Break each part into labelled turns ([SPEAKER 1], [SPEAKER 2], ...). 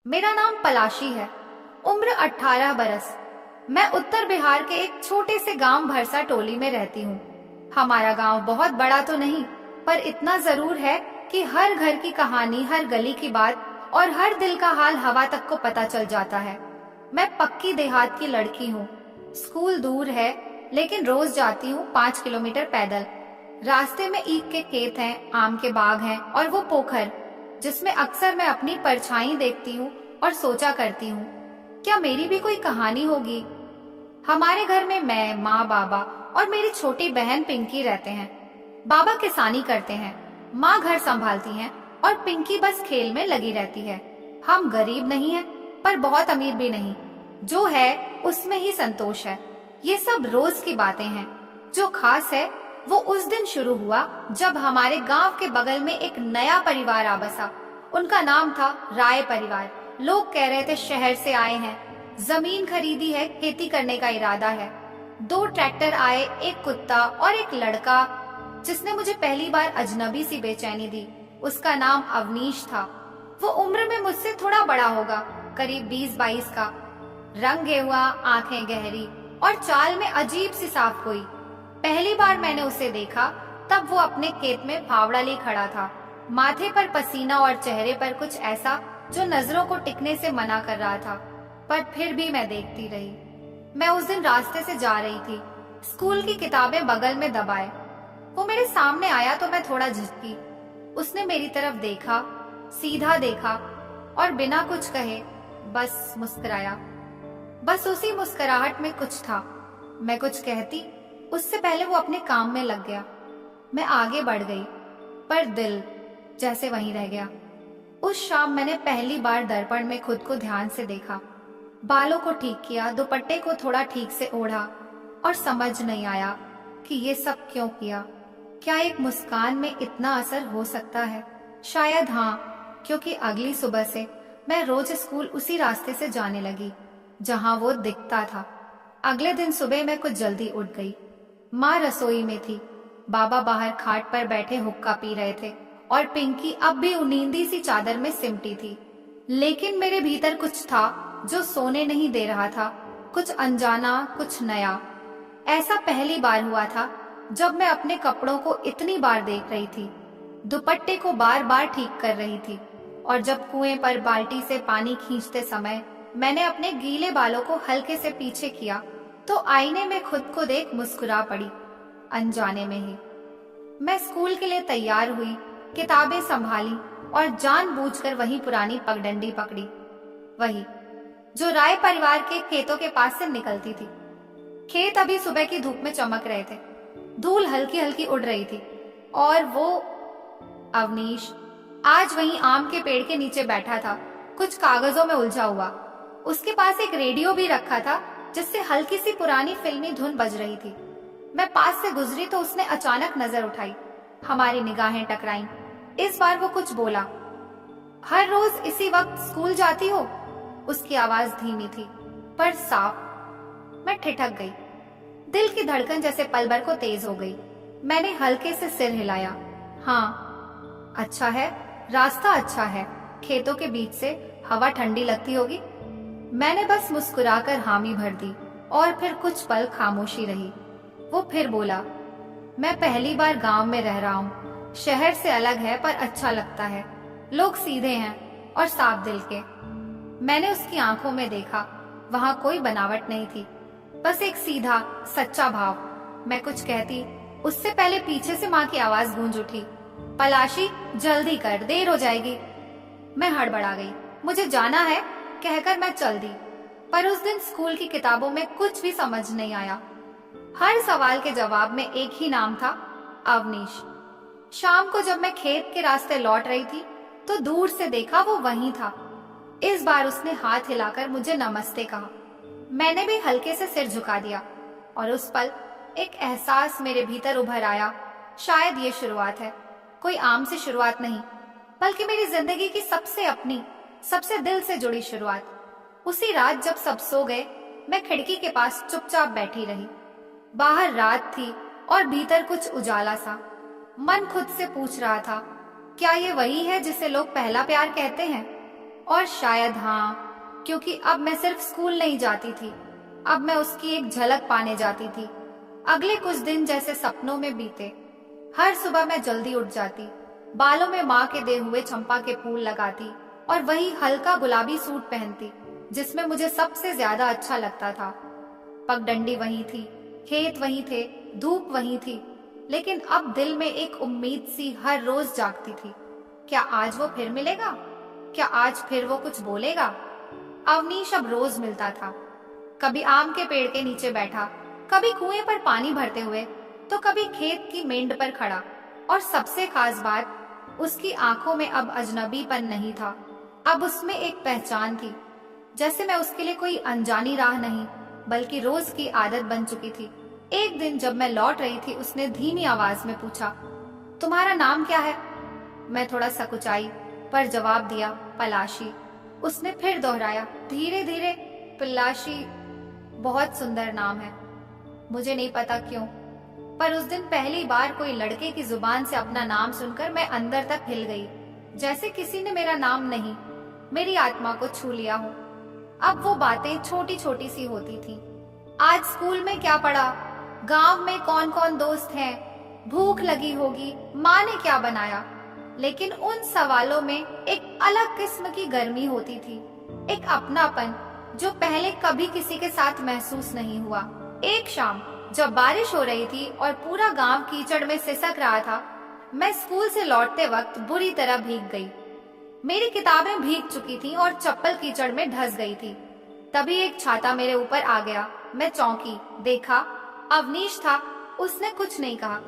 [SPEAKER 1] मेरा नाम पलाशी है। उम्र 18 बरस। मैं उत्तर बिहार के एक छोटे से गांव भरसा टोली में रहती हूँ। हमारा गांव बहुत बड़ा तो नहीं, पर इतना जरूर है कि हर घर की कहानी, हर गली की बात और हर दिल का हाल हवा तक को पता चल जाता है। मैं पक्की देहात की लड़की हूँ। स्कूल दूर है, लेकिन रोज जाती हूँ 5 किलोमीटर पैदल। रास्ते में ईख के खेत हैं, आम के बाग हैं और वो पोखर जिसमें अक्सर मैं अपनी परछाई देखती हूँ और सोचा करती हूँ, क्या मेरी भी कोई कहानी होगी। हमारे घर में मैं, माँ, बाबा और मेरी छोटी बहन पिंकी रहते हैं। बाबा किसानी करते हैं, माँ घर संभालती हैं और पिंकी बस खेल में लगी रहती है। हम गरीब नहीं हैं, पर बहुत अमीर भी नहीं। जो है उसमें ही संतोष है। ये सब रोज की बातें हैं। जो खास है वो उस दिन शुरू हुआ जब हमारे गांव के बगल में एक नया परिवार आ बसा। उनका नाम था राय परिवार। लोग कह रहे थे शहर से आए हैं, जमीन खरीदी है, खेती करने का इरादा है। 2 ट्रैक्टर आए, एक कुत्ता और एक लड़का जिसने मुझे पहली बार अजनबी सी बेचैनी दी। उसका नाम अवनीश था। वो उम्र में मुझसे थोड़ा बड़ा होगा, करीब 20-22 का। रंग गेहुआ, आंखें गहरी और चाल में अजीब सी साफ हुई। पहली बार मैंने उसे देखा तब वो अपने खेत में फावड़ा लिए खड़ा था। माथे पर पसीना और चेहरे पर कुछ ऐसा जो नजरों को टिकने से मना कर रहा था, पर फिर भी मैं देखती रही। मैं उस दिन रास्ते से जा रही थी, स्कूल की किताबें बगल में दबाए। वो मेरे सामने आया तो मैं थोड़ा झिझकी। उसने मेरी तरफ देखा, सीधा देखा और बिना कुछ कहे बस मुस्कुराया। बस उसी मुस्कुराहट में कुछ था। मैं कुछ कहती उससे पहले वो अपने काम में लग गया। मैं आगे बढ़ गई, पर दिल जैसे वहीं रह गया। उस शाम मैंने पहली बार दर्पण में खुद को ध्यान से देखा। बालों को ठीक किया, दुपट्टे को थोड़ा ठीक से ओढ़ा और समझ नहीं आया कि ये सब क्यों किया। क्या एक मुस्कान में इतना असर हो सकता है? शायद हाँ, क्योंकि अगली सुबह से मैं रोज स्कूल उसी रास्ते से जाने लगी जहाँ वो दिखता था। अगले दिन सुबह मैं कुछ जल्दी उठ गई। माँ रसोई में थी, बाबा बाहर खाट पर बैठे हुक्का पी रहे थे और पिंकी अब भी नींदी सी चादर में सिमटी थी। लेकिन मेरे भीतर कुछ था जो सोने नहीं दे रहा था। कुछ अनजाना, कुछ नया। ऐसा पहली बार हुआ था जब मैं अपने कपड़ों को इतनी बार देख रही थी, दुपट्टे को बार बार ठीक कर रही थी, और जब कुएं पर बाल्टी से पानी खींचते समय मैंने अपने गीले बालों को हल्के से पीछे किया तो आईने में खुद को देख मुस्कुरा पड़ी, अनजाने में ही। मैं स्कूल के लिए तैयार हुई, किताबें संभाली और जानबूझकर वही पुरानी पगडंडी पकड़ी, वही जो राय परिवार के खेतों के पास से निकलती थी। खेत अभी सुबह की धूप में चमक रहे थे, धूल हल्की हल्की उड़ रही थी और वो अवनीश आज वहीं आम के पेड़ के नीचे बैठा था, कुछ कागजों में उलझा हुआ। उसके पास एक रेडियो भी रखा था जिससे हल्की सी पुरानी फिल्मी धुन बज रही थी। मैं पास से गुजरी तो उसने अचानक नजर उठाई। हमारी निगाहें टकराईं। इस बार वो कुछ बोला। हर रोज इसी वक्त स्कूल जाती हो? उसकी आवाज धीमी थी पर साफ। मैं ठिठक गई। दिल की धड़कन जैसे पल भर को तेज हो गई। मैंने हल्के से सिर हिलाया। हाँ, अच्छा है, रास्ता अच्छा है, खेतों के बीच से हवा ठंडी लगती होगी। मैंने बस मुस्कुराकर हामी भर दी और फिर कुछ पल खामोशी रही। वो फिर बोला, मैं पहली बार गांव में रह रहा हूँ। शहर से अलग है पर अच्छा लगता है। लोग सीधे हैं और साफ दिल के। मैंने उसकी आंखों में देखा, वहां कोई बनावट नहीं थी, बस एक सीधा सच्चा भाव। मैं कुछ कहती उससे पहले पीछे से माँ की आवाज गूंज उठी, पलाशी जल्दी कर, देर हो जाएगी। मैं हड़बड़ा गई। मुझे जाना है कहकर मैं चल दी, पर उस दिन स्कूल की किताबों में कुछ भी समझ नहीं आया। हर सवाल के जवाब में एक ही नाम था, अवनीश। शाम को जब मैं खेत के रास्ते लौट रही थी तो दूर से देखा वो वहीं था। इस बार उसने हाथ हिलाकर मुझे नमस्ते कहा। मैंने भी हल्के से सिर झुका दिया और उस पल एक एहसास मेरे भीतर उभर आया, शायद ये शुरुआत है। कोई आम सी शुरुआत नहीं, बल्कि मेरी जिंदगी की सबसे अपनी, सबसे दिल से जुड़ी शुरुआत। उसी रात जब सब सो गए, मैं खिड़की के पास चुपचाप बैठी रही। बाहर रात थी और भीतर कुछ उजाला सा। मन खुद से पूछ रहा था, क्या ये वही है जिसे लोग पहला प्यार कहते हैं? और शायद हाँ, क्योंकि अब मैं सिर्फ स्कूल नहीं जाती थी, अब मैं उसकी एक झलक पाने जाती थी। अगले कुछ दिन जैसे सपनों में बीते। हर सुबह मैं जल्दी उठ जाती, बालों में माँ के दे हुए चंपा के फूल लगाती और वही हल्का गुलाबी सूट पहनती जिसमें मुझे सबसे ज्यादा अच्छा लगता था। पगडंडी वहीं थी, खेत वहीं थे, धूप वहीं थी, लेकिन अब दिल में एक उम्मीद सी हर रोज जागती थी। क्या आज वो फिर मिलेगा? क्या आज फिर वो कुछ बोलेगा? अवनीश अब रोज मिलता था। कभी आम के पेड़ के नीचे बैठा, कभी कुएं पर पानी भरते हुए, तो कभी खेत की मेंढ पर खड़ा। और सबसे खास बात, उसकी आंखों में अब अजनबीपन नहीं था, अब उसमें एक पहचान थी। जैसे मैं उसके लिए कोई अनजानी राह नहीं, बल्कि रोज की आदत बन चुकी थी। एक दिन जब मैं लौट रही थी, उसने धीमी आवाज में पूछा, तुम्हारा नाम क्या है? मैं थोड़ा सकुचाई, पर जवाब दिया, पलाशी। उसने फिर दोहराया, धीरे धीरे, पलाशी बहुत सुंदर नाम है। मुझे नहीं पता क्यों, पर उस दिन पहली बार कोई लड़के की जुबान से अपना नाम सुनकर मैं अंदर तक हिल गई, जैसे किसी ने मेरा नाम नहीं, मेरी आत्मा को छू लिया हो। अब वो बातें छोटी छोटी सी होती थी। आज स्कूल में क्या पढ़ा, गांव में कौन कौन दोस्त हैं, भूख लगी होगी, माँ ने क्या बनाया। लेकिन उन सवालों में एक अलग किस्म की गर्मी होती थी, एक अपनापन जो पहले कभी किसी के साथ महसूस नहीं हुआ। एक शाम जब बारिश हो रही थी और पूरा गांव कीचड़ में सिसक रहा था, मैं स्कूल से लौटते वक्त बुरी तरह भीग गई। मेरी किताबें भीग चुकी थी और चप्पल कीचड़ में धंस गई थी। तभी एक छाता मेरे ऊपर आ गया। मैं चौंकी, देखा अवनीश था। उसने कुछ नहीं कहा,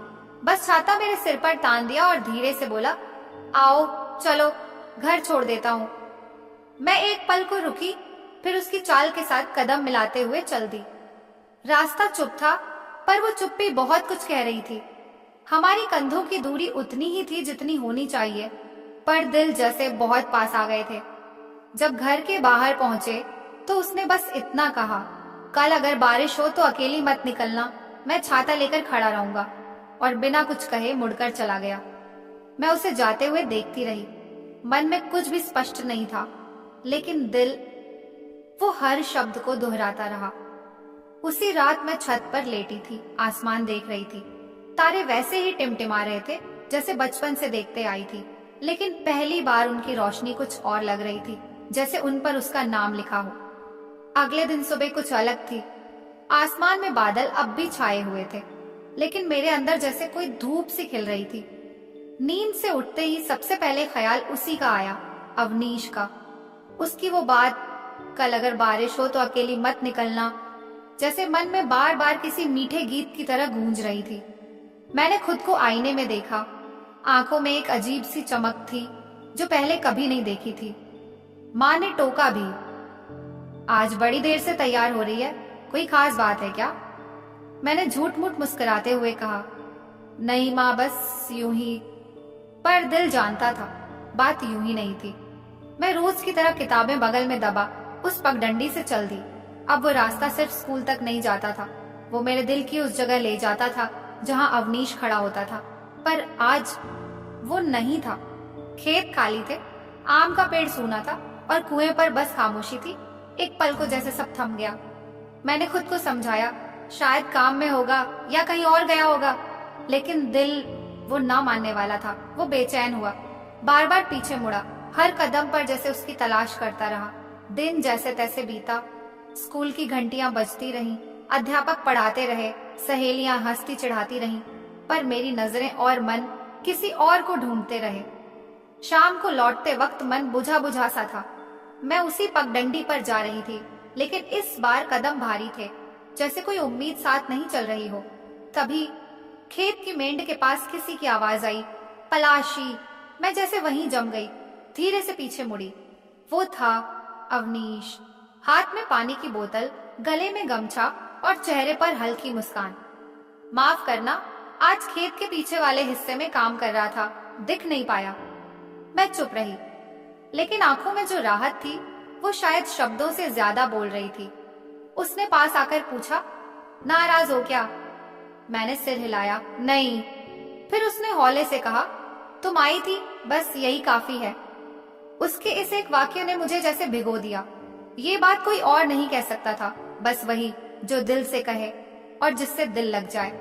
[SPEAKER 1] बस छाता मेरे सिर पर तान दिया और धीरे से बोला, आओ चलो, घर छोड़ देता हूँ। मैं एक पल को रुकी, फिर उसकी चाल के साथ कदम मिलाते हुए चल दी। रास्ता चुप था, पर वो चुप्पी बहुत कुछ कह रही थी। हमारी कंधों की दूरी उतनी ही थी जितनी होनी चाहिए, पर दिल जैसे बहुत पास आ गए थे। जब घर के बाहर पहुंचे तो उसने बस इतना कहा, कल अगर बारिश हो तो अकेली मत निकलना, मैं छाता लेकर खड़ा रहूंगा। और बिना कुछ कहे मुड़कर चला गया। मैं उसे जाते हुए देखती रही। मन में कुछ भी स्पष्ट नहीं था, लेकिन दिल वो हर शब्द को दोहराता रहा। उसी रात मैं छत पर लेटी थी, आसमान देख रही थी। तारे वैसे ही टिमटिमा रहे थे जैसे बचपन से देखते आई थी, लेकिन पहली बार उनकी रोशनी कुछ और लग रही थी, जैसे उन पर उसका नाम लिखा हो। अगले दिन सुबह कुछ अलग थी। आसमान में बादल अब भी छाए हुए थे, लेकिन मेरे अंदर जैसे कोई धूप सी खिल रही थी। नींद से उठते ही सबसे पहले ख्याल उसी का आया, अवनीश का। उसकी वो बात, कल अगर बारिश हो तो अकेली मत निकलना, जैसे मन में बार बार किसी मीठे गीत की तरह गूंज रही थी। मैंने खुद को आईने में देखा। आंखों में एक अजीब सी चमक थी जो पहले कभी नहीं देखी थी। माँ ने टोका भी, आज बड़ी देर से तैयार हो रही है, कोई खास बात है क्या? मैंने झूठ मूठ मुस्कुराते हुए कहा, नहीं माँ, बस यूं ही। पर दिल जानता था बात यूं ही नहीं थी। मैं रोज की तरह किताबें बगल में दबा उस पगडंडी से चल दी। अब वो रास्ता सिर्फ स्कूल तक नहीं जाता था, वो मेरे दिल की उस जगह ले जाता था जहाँ अवनीश खड़ा होता था। पर आज वो नहीं था। खेत खाली थे, आम का पेड़ सूना था और कुएं पर बस खामोशी थी। एक पल को जैसे सब थम गया। मैंने खुद को समझाया, शायद काम में होगा या कहीं और गया होगा, लेकिन दिल वो ना मानने वाला था। वो बेचैन हुआ, बार बार पीछे मुड़ा, हर कदम पर जैसे उसकी तलाश करता रहा। दिन जैसे तैसे बीता। स्कूल की घंटियां बजती रहीं, अध्यापक पढ़ाते रहे, सहेलियां हंसती चिढ़ाती रहीं, पर मेरी नजरें और मन किसी और को ढूंढते रहे। शाम को लौटते वक्त मन बुझा बुझा सा था। मैं उसी पगडंडी पर जा रही थी, लेकिन इस बार कदम भारी थे, जैसे कोई उम्मीद साथ नहीं चल रही हो। तभी खेत की मेंढ के पास किसी की आवाज आई, पलाशी। मैं जैसे वहीं जम गई, धीरे से पीछे मुड़ी। वो था अवनीश, हाथ में पानी की बोतल, गले में गमछा और चेहरे पर हल्की मुस्कान। माफ करना, आज खेत के पीछे वाले हिस्से में काम कर रहा था, दिख नहीं पाया। मैं चुप रही, लेकिन आंखों में जो राहत थी वो शायद शब्दों से ज्यादा बोल रही थी। उसने पास आकर पूछा, नाराज हो क्या? मैंने सिर हिलाया, नहीं। फिर उसने हौले से कहा, तुम आई थी, बस यही काफी है। उसके इस एक वाक्य ने मुझे जैसे भिगो दिया। ये बात कोई और नहीं कह सकता था, बस वही जो दिल से कहे और जिससे दिल लग जाए।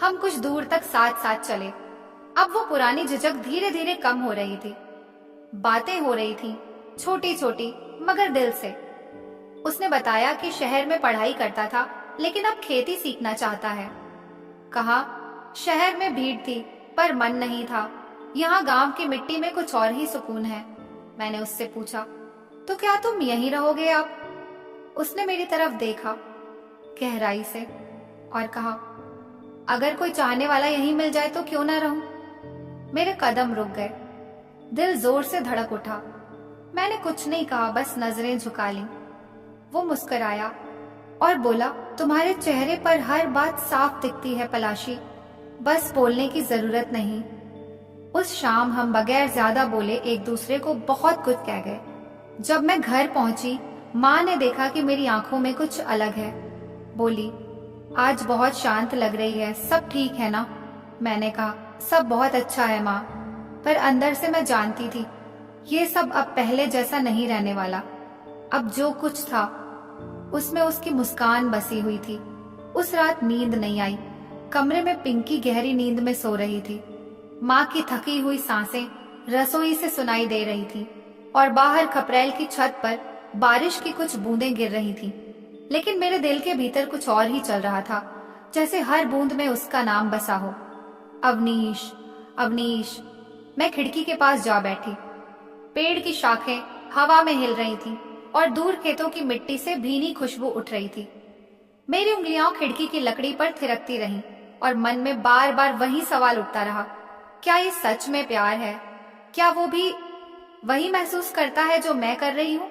[SPEAKER 1] हम कुछ दूर तक साथ साथ चले। अब वो पुरानी झिझक धीरे धीरे कम हो रही थी। बातें हो रही थी, छोटी छोटी मगर दिल से। उसने बताया कि शहर में पढ़ाई करता था लेकिन अब खेती सीखना चाहता है। कहा शहर में भीड़ थी पर मन नहीं था, यहाँ गांव की मिट्टी में कुछ और ही सुकून है। मैंने उससे पूछा, तो क्या तुम यहीं रहोगे अब? उसने मेरी तरफ देखा गहराई से और कहा, अगर कोई चाहने वाला यहीं मिल जाए तो क्यों ना रहूं? मेरे कदम रुक गए, दिल जोर से धड़क उठा। मैंने कुछ नहीं कहा, बस नजरें झुका ली। वो मुस्कुराया और बोला, तुम्हारे चेहरे पर हर बात साफ दिखती है पलाशी, बस बोलने की जरूरत नहीं। उस शाम हम बगैर ज्यादा बोले एक दूसरे को बहुत कुछ कह गए। जब मैं घर पहुंची, माँ ने देखा कि मेरी आंखों में कुछ अलग है। बोली, आज बहुत शांत लग रही है, सब ठीक है ना? मैंने कहा, सब बहुत अच्छा है माँ, पर अंदर से मैं जानती थी ये सब अब पहले जैसा नहीं रहने वाला। अब जो कुछ था उसमें उसकी मुस्कान बसी हुई थी। उस रात नींद नहीं आई। कमरे में पिंकी गहरी नींद में सो रही थी। माँ की थकी हुई सांसें रसोई से सुनाई दे रही थी और बाहर खपरेल की छत पर बारिश की कुछ बूंदें गिर रही थी। लेकिन मेरे दिल के भीतर कुछ और ही चल रहा था, जैसे हर बूंद में उसका नाम बसा हो। अवनीश, अवनीश। मैं खिड़की के पास जा बैठी। पेड़ की शाखें हवा में हिल रही थीं और दूर खेतों की मिट्टी से भीनी खुशबू उठ रही थी। मेरी उंगलियां खिड़की की लकड़ी पर थिरकती रहीं और मन में बार बार वही सवाल उठता रहा, क्या ये सच में प्यार है? क्या वो भी वही महसूस करता है जो मैं कर रही हूँ?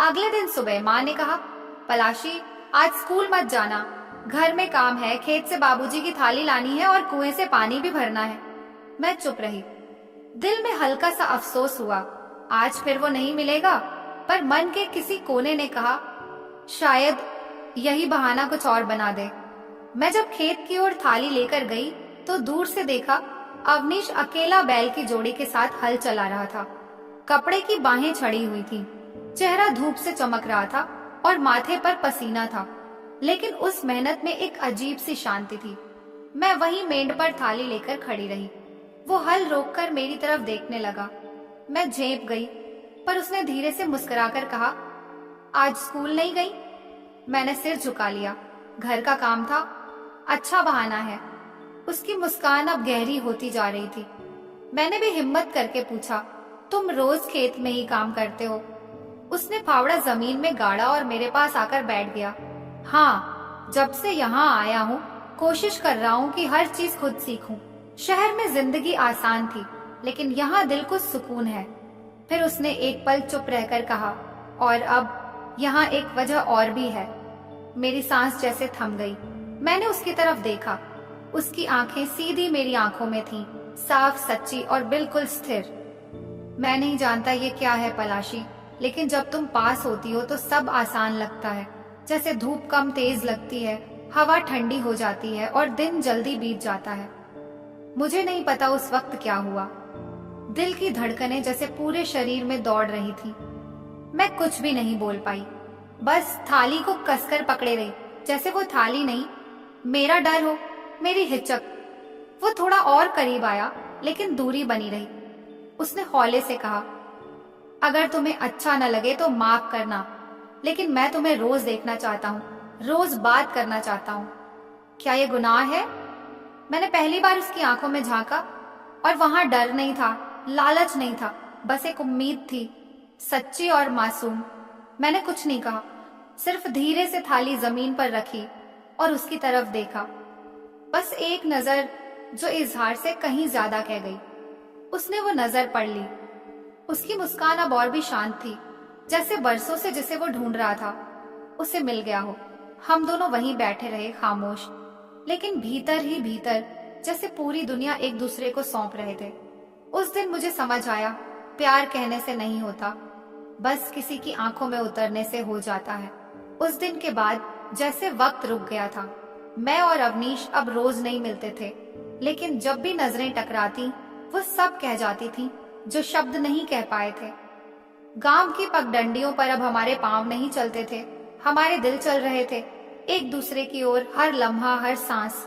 [SPEAKER 1] अगले दिन सुबह माँ ने कहा, पलाशी आज स्कूल मत जाना, घर में काम है, खेत से बाबूजी की थाली लानी है और कुएं से पानी भी भरना है। मैं चुप रही। दिल में हल्का सा अफसोस हुआ, आज फिर वो नहीं मिलेगा। पर मन के किसी कोने ने कहा, शायद यही बहाना कुछ और बना दे। मैं जब खेत की ओर थाली लेकर गई तो दूर से देखा अवनीश अकेला बैल की जोड़ी के साथ हल चला रहा था। कपड़े की बाहें छड़ी हुई थी, चेहरा धूप से चमक रहा था और माथे पर पसीना था, लेकिन उस मेहनत में एक अजीब सी शांति थी। मैं वहीं मेंढ पर थाली लेकर खड़ी रही। वो हल रोककर मेरी तरफ देखने लगा। मैं झेप गई, पर उसने धीरे से मुस्कुराकर कहा, आज स्कूल नहीं गई? मैंने सिर झुका लिया। घर का काम था, अच्छा बहाना है। उसकी मुस्कान अब गहरी होती जा रही थी। मैंने भी हिम्मत करके पूछा, तुम रोज खेत में ही काम करते हो? उसने फावड़ा जमीन में गाड़ा और मेरे पास आकर बैठ गया। हाँ, जब से यहाँ आया हूँ कोशिश कर रहा हूँ कि हर चीज खुद सीखूं। शहर में जिंदगी आसान थी, लेकिन यहाँ दिल को सुकून है। फिर उसने एक पल चुप रहकर कहा, और अब यहाँ एक वजह और भी है। मेरी सांस जैसे थम गई। मैंने उसकी तरफ देखा। उसकी आंखें सीधी मेरी आंखों में थीं, साफ, सच्ची और बिल्कुल स्थिर। मैं नहीं जानता ये क्या है पलाशी, लेकिन जब तुम पास होती हो तो सब आसान लगता है। जैसे धूप कम तेज लगती है, हवा ठंडी हो जाती है और दिन जल्दी बीत जाता है। मुझे नहीं पता उस वक्त क्या हुआ। दिल की धड़कनें जैसे पूरे शरीर में दौड़ रही थी। मैं कुछ भी नहीं बोल पाई, बस थाली को कसकर पकड़े रही, जैसे वो थाली नहीं, मेरा डर हो, मेरी हिचक। वो थोड़ा और करीब आया, लेकिन दूरी बनी रही। उसने हौले से कहा, अगर तुम्हें अच्छा न लगे तो माफ करना, लेकिन मैं तुम्हें रोज देखना चाहता हूँ, रोज बात करना चाहता हूँ। क्या ये गुनाह है? मैंने पहली बार उसकी आंखों में झांका और वहां डर नहीं था, लालच नहीं था, बस एक उम्मीद थी, सच्ची और मासूम। मैंने कुछ नहीं कहा, सिर्फ धीरे से थाली जमीन पर रखी और उसकी तरफ देखा। बस एक नजर जो इजहार से कहीं ज्यादा कह गई। उसने वो नजर पढ़ ली। उसकी मुस्कान अब और भी शांत थी, जैसे बरसों से जिसे वो ढूंढ रहा था उसे मिल गया हो। हम दोनों वहीं बैठे रहे, खामोश, लेकिन भीतर ही भीतर जैसे पूरी दुनिया एक दूसरे को सौंप रहे थे। उस दिन मुझे समझ आया, प्यार कहने से नहीं होता, बस किसी की आंखों में उतरने से हो जाता है। उस दिन के बाद जैसे वक्त रुक गया था। मैं और अवनीश अब रोज नहीं मिलते थे, लेकिन जब भी नजरें टकराती वो सब कह जाती थी जो शब्द नहीं कह पाए थे। गांव की पगडंडियों पर अब हमारे पांव नहीं चलते थे, हमारे दिल चल रहे थे, एक दूसरे की ओर हर लम्हा हर सांस।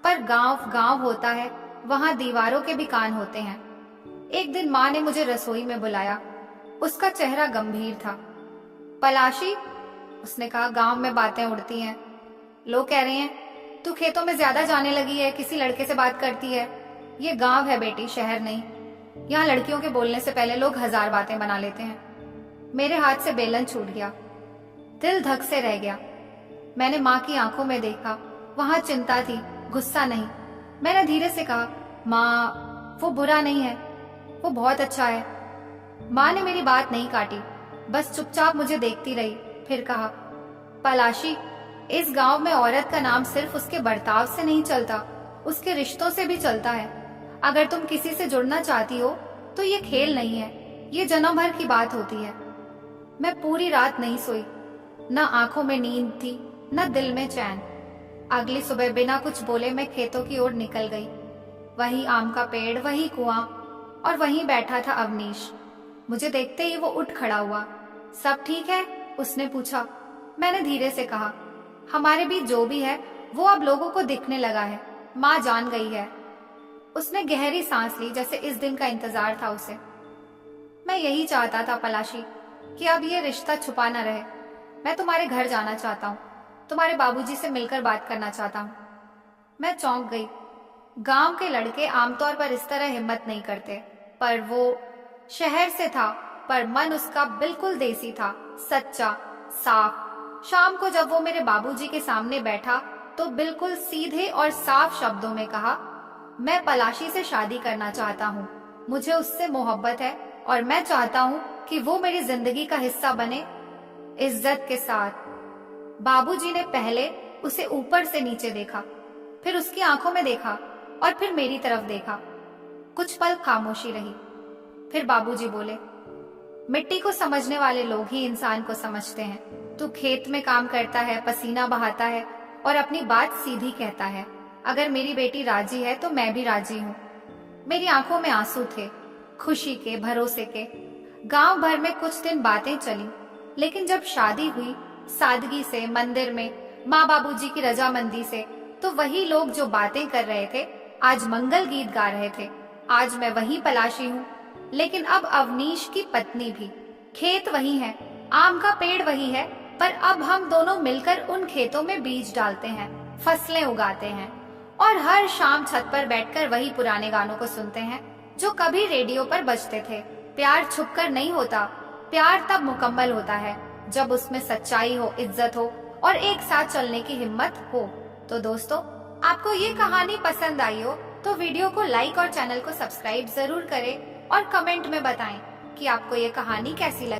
[SPEAKER 1] पर गांव गांव होता है, वहाँ दीवारों के भी कान होते हैं। एक दिन माँ ने मुझे रसोई में बुलाया। उसका चेहरा गंभीर था। पलाशी, उसने कहा, गांव में बातें उड़ती हैं। लोग कह रहे हैं तू खेतों में ज्यादा जाने लगी है, किसी लड़के से बात करती है। ये गांव है बेटी, शहर नहीं। यहाँ लड़कियों के बोलने से पहले लोग 1000 बातें बना लेते हैं। मेरे हाथ से बेलन छूट गया, दिल धक से रह गया। मैंने माँ की आंखों में देखा, वहां चिंता थी, गुस्सा नहीं। मैंने धीरे से कहा, माँ वो बुरा नहीं है, वो बहुत अच्छा है। माँ ने मेरी बात नहीं काटी, बस चुपचाप मुझे देखती रही। फिर कहा, पलाशी, इस गांव में औरत का नाम सिर्फ उसके बर्ताव से नहीं चलता, उसके रिश्तों से भी चलता है। अगर तुम किसी से जुड़ना चाहती हो तो ये खेल नहीं है, ये जन्म भर की बात होती है। मैं पूरी रात नहीं सोई, न आंखों में नींद थी न दिल में चैन। अगली सुबह बिना कुछ बोले मैं खेतों की ओर निकल गई। वही आम का पेड़, वही कुआं, और वहीं बैठा था अवनीश। मुझे देखते ही वो उठ खड़ा हुआ। सब ठीक है? उसने पूछा। मैंने धीरे से कहा, हमारे बीच जो भी है वो अब लोगों को दिखने लगा है, माँ जान गई है। उसने गहरी सांस ली, जैसे इस दिन का इंतजार था उसे। मैं यही चाहता था पलाशी, कि अब ये रिश्ता छुपा न रहे। मैं तुम्हारे घर जाना चाहता हूँ, तुम्हारे बाबूजी से मिलकर बात करना चाहता हूँ। मैं चौंक गई। गांव के लड़के आमतौर पर इस तरह हिम्मत नहीं करते, पर वो शहर से था, पर मन उसका बिल्कुल देसी था, सच्चा, साफ। शाम को जब वो मेरे बाबूजी के सामने बैठा तो बिल्कुल सीधे और साफ शब्दों में कहा, मैं पलाशी से शादी करना चाहता हूँ, मुझे उससे मोहब्बत है और मैं चाहता हूँ कि वो मेरी जिंदगी का हिस्सा बने, इज्जत के साथ। बाबूजी ने पहले उसे ऊपर से नीचे देखा, फिर उसकी आंखों में देखा और फिर मेरी तरफ देखा। कुछ पल खामोशी रही, फिर बाबूजी बोले, मिट्टी को समझने वाले लोग ही इंसान को समझते हैं। तू खेत में काम करता है, पसीना बहाता है और अपनी बात सीधी कहता है। अगर मेरी बेटी राजी है तो मैं भी राजी हूँ। मेरी आंखों में आंसू थे, खुशी के, भरोसे के। गांव भर में कुछ दिन बातें चली, लेकिन जब शादी हुई, सादगी से, मंदिर में, माँ बाबूजी की रजामंदी से, तो वही लोग जो बातें कर रहे थे आज मंगल गीत गा रहे थे। आज मैं वही पलाशी हूँ, लेकिन अब अवनीश की पत्नी भी। खेत वही है, आम का पेड़ वही है, पर अब हम दोनों मिलकर उन खेतों में बीज डालते हैं, फसलें उगाते हैं और हर शाम छत पर बैठकर वही पुराने गानों को सुनते हैं जो कभी रेडियो पर बजते थे। प्यार छुपकर नहीं होता, प्यार तब मुकम्मल होता है जब उसमें सच्चाई हो, इज्जत हो और एक साथ चलने की हिम्मत हो। तो दोस्तों, आपको ये कहानी पसंद आई हो तो वीडियो को लाइक और चैनल को सब्सक्राइब जरूर करें और कमेंट में बताएं कि आपको ये कहानी कैसी लगी।